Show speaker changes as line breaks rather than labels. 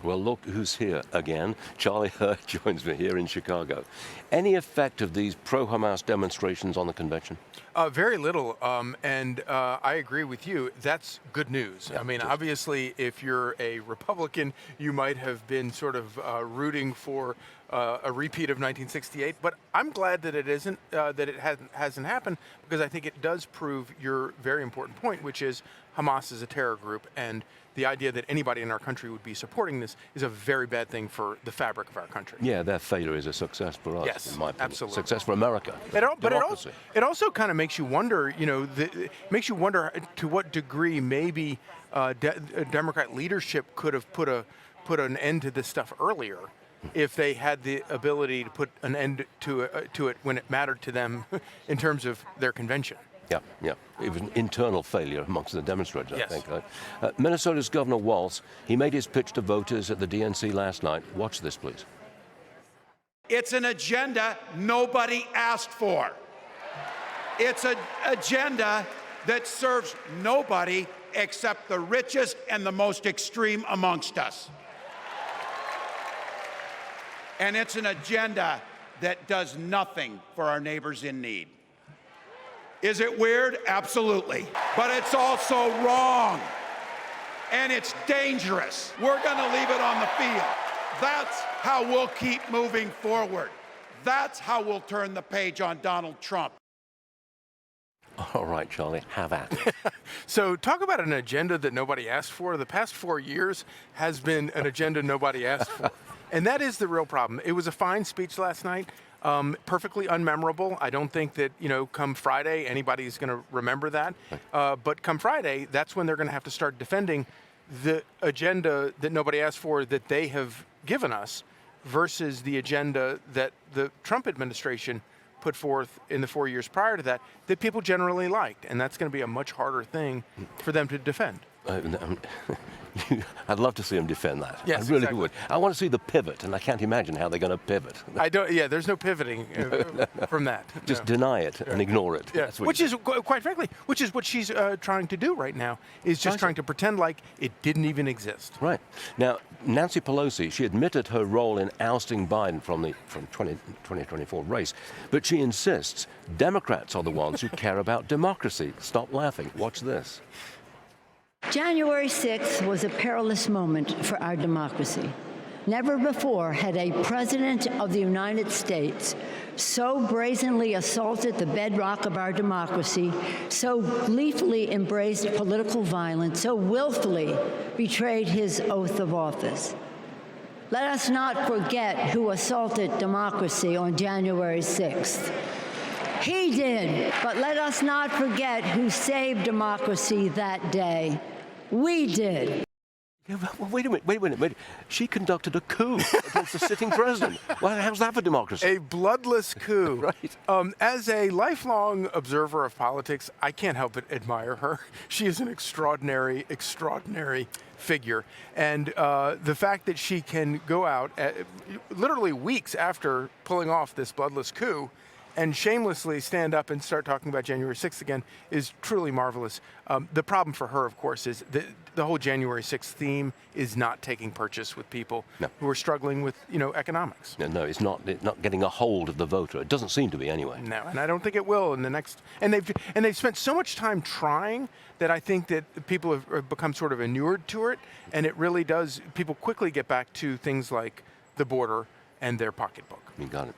Well, look who's here again. Charlie Hurd joins me here in Chicago. Any effect of these pro-Hamas demonstrations on the convention?
Very little, and I agree with you. That's good news.
Yeah,
I mean,
just-
obviously, if you're a Republican, you might have been sort of rooting for a repeat of 1968. But I'm glad that it isn't, that it hasn't happened, because I think it does prove your very important point, which is Hamas is a terror group, and the idea that anybody in our country would be supporting this is a very bad thing for the fabric of our country.
Yeah, their failure is a success for us,
Yes,
in my opinion.
absolutely.
Success for America.
But
Democracy.
it also kind of makes you wonder, makes you wonder to what degree maybe Democrat leadership could have put an end to this stuff earlier, if they had the ability to put an end to it when it mattered to them in terms of their convention.
Yeah. It was an internal failure amongst the demonstrators,
Yes.
I think. Minnesota's Governor Walz, he made his pitch to voters at the DNC last night. Watch this, please.
It's an agenda nobody asked for. It's an agenda that serves nobody except the richest and the most extreme amongst us. And it's an agenda that does nothing for our neighbors in need. Is it weird? Absolutely. But it's also wrong. And it's dangerous. We're going to leave it on the field. That's how we'll keep moving forward. That's how we'll turn the page on Donald Trump.
All right, Charlie, have at it.
So talk about an agenda that nobody asked for. The past 4 years has been an agenda nobody asked for. And that is the real problem. It was a fine speech last night. Perfectly unmemorable. I don't think that, come Friday, anybody's going to remember that. But come Friday, that's when they're going to have to start defending the agenda that nobody asked for that they have given us versus the agenda that the Trump administration put forth in the 4 years prior to that people generally liked. And that's going to be a much harder thing for them to defend.
I'd love to see them defend that.
Yes,
I really
exactly.
would. I want to see the pivot, and I can't imagine how they're going to pivot.
Yeah, there's no pivoting from that.
Just
No.
deny it and ignore it.
Yeah.
That's what
Which is, quite frankly, which is what she's trying to do right now, is just trying to pretend like it didn't even exist.
Right. Now, Nancy Pelosi, she admitted her role in ousting Biden from the 2024 race, but she insists Democrats are the ones who care about democracy. Stop laughing. Watch this.
January 6th was a perilous moment for our democracy. Never before had a president of the United States so brazenly assaulted the bedrock of our democracy, so gleefully embraced political violence, so willfully betrayed his oath of office. Let us not forget who assaulted democracy on January 6th. He did, but let us not forget who saved democracy that day. We did.
Yeah, well, wait a minute. She conducted a coup against the sitting president. Well, how's that for democracy?
A bloodless coup.
Right.
As a lifelong observer of politics, I can't help but admire her. She is an extraordinary figure. And the fact that she can go out literally weeks after pulling off this bloodless coup and shamelessly stand up and start talking about January 6th again is truly marvelous. The problem for her, of course, is the whole January 6th theme is not taking purchase with people who are struggling with, economics.
No, it's not getting a hold of the voter. It doesn't seem to be anyway.
No, and I don't think it will in the next. And they've spent so much time trying that I think that people have become sort of inured to it, and it really does. People quickly get back to things like the border and their pocketbook.
You got it.